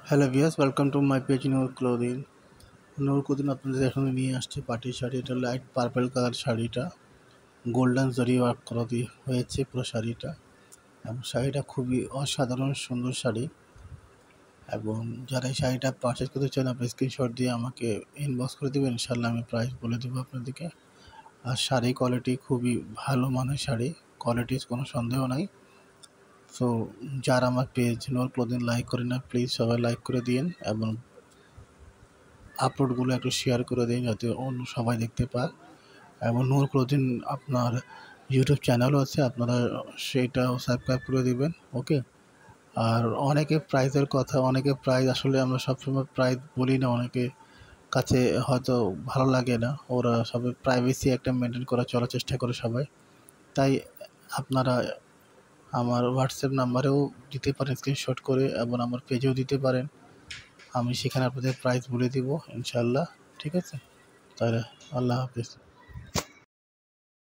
Hello viewers, welcome to my page Noor clothing. Noor clothing আপনাদের এখানে নিয়ে আসছে পার্টি শাড়ি। এটা লাইট পার্পল কালার শাড়িটা, গোল্ডেন জরি ওয়ার্ক করা দিয়ে হয়েছে পুরো শাড়িটা। এবং শাড়িটা খুবই অসাধারণ সুন্দর শাড়ি। এবং যারা এই শাড়িটা পারচেজ করতে চান আপনি স্ক্রিনশট দিয়ে আমাকে ইনবক্স করে দেবেন, ইনশাল্লাহ আমি প্রাইস বলে দেবো আপনাদেরকে। আর শাড়ি কোয়ালিটি খুবই ভালো মানের শাড়ি, কোয়ালিটির কোনো সন্দেহ নাই। সো যারা আমার পেজ নূর ক্লোদিং লাইক করে না, প্লিজ সবাই লাইক করে দিন এবং আপলোডগুলো একটু শেয়ার করে দিন যাতে অন্য সবাই দেখতে পায়। এবং নূর ক্লোদিং আপনার ইউটিউব চ্যানেলও আছে, আপনারা সেইটাও সাবস্ক্রাইব করে দিবেন। ওকে। আর অনেকে প্রাইজের কথা, অনেকে প্রাইজ আসলে আমরা সবসময় প্রাইজ বলি না, অনেকে কাছে হয়তো ভালো লাগে না, ওরা সবাই প্রাইভেসি একটা মেনটেন করার চলার চেষ্টা করে সবাই। তাই আপনারা আমার হোয়াটসঅ্যাপ নাম্বারেও দিতে পারেন স্ক্রিনশট করে এবং আমার পেজেও দিতে পারেন, আমি সেখানে আপনাদের প্রাইস বলে দিব ইনশাল্লাহ। ঠিক আছে, তাহলে আল্লাহ হাফিজ।